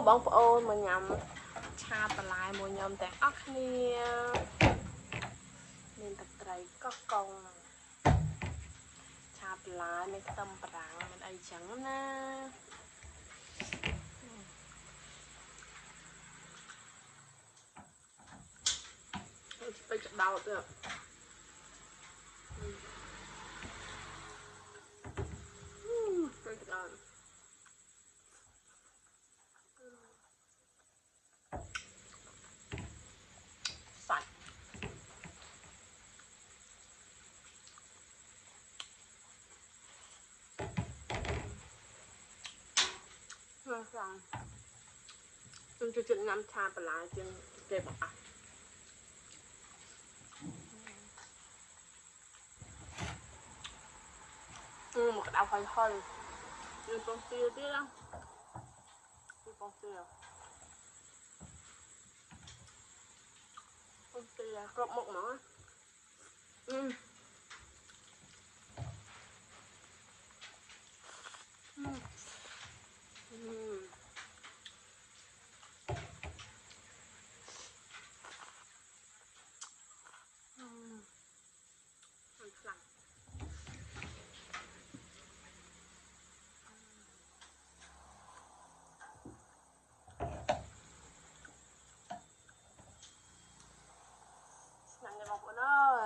bóng ôn mà nhầm cha bà lại mùa nhầm tại ốc nia nên tập trầy có công cha bà lại nên tâm bảng mình ấy chẳng na bây giờ đau được sạch rằng tôi chưa chuyện năm cha bà lại trên kề bọc ạ một cái đau hơi hơi như con tiêu tí đó như con tiêu rộp một món nặng bọc của nó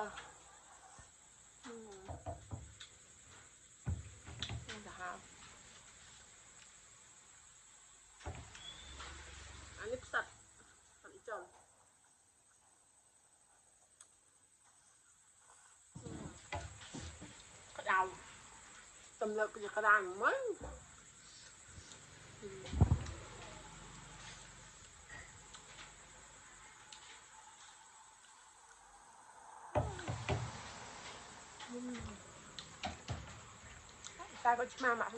anh nếp sạch anh tròn cái đầu tầm lực cái đàn mấy ta có ma mặt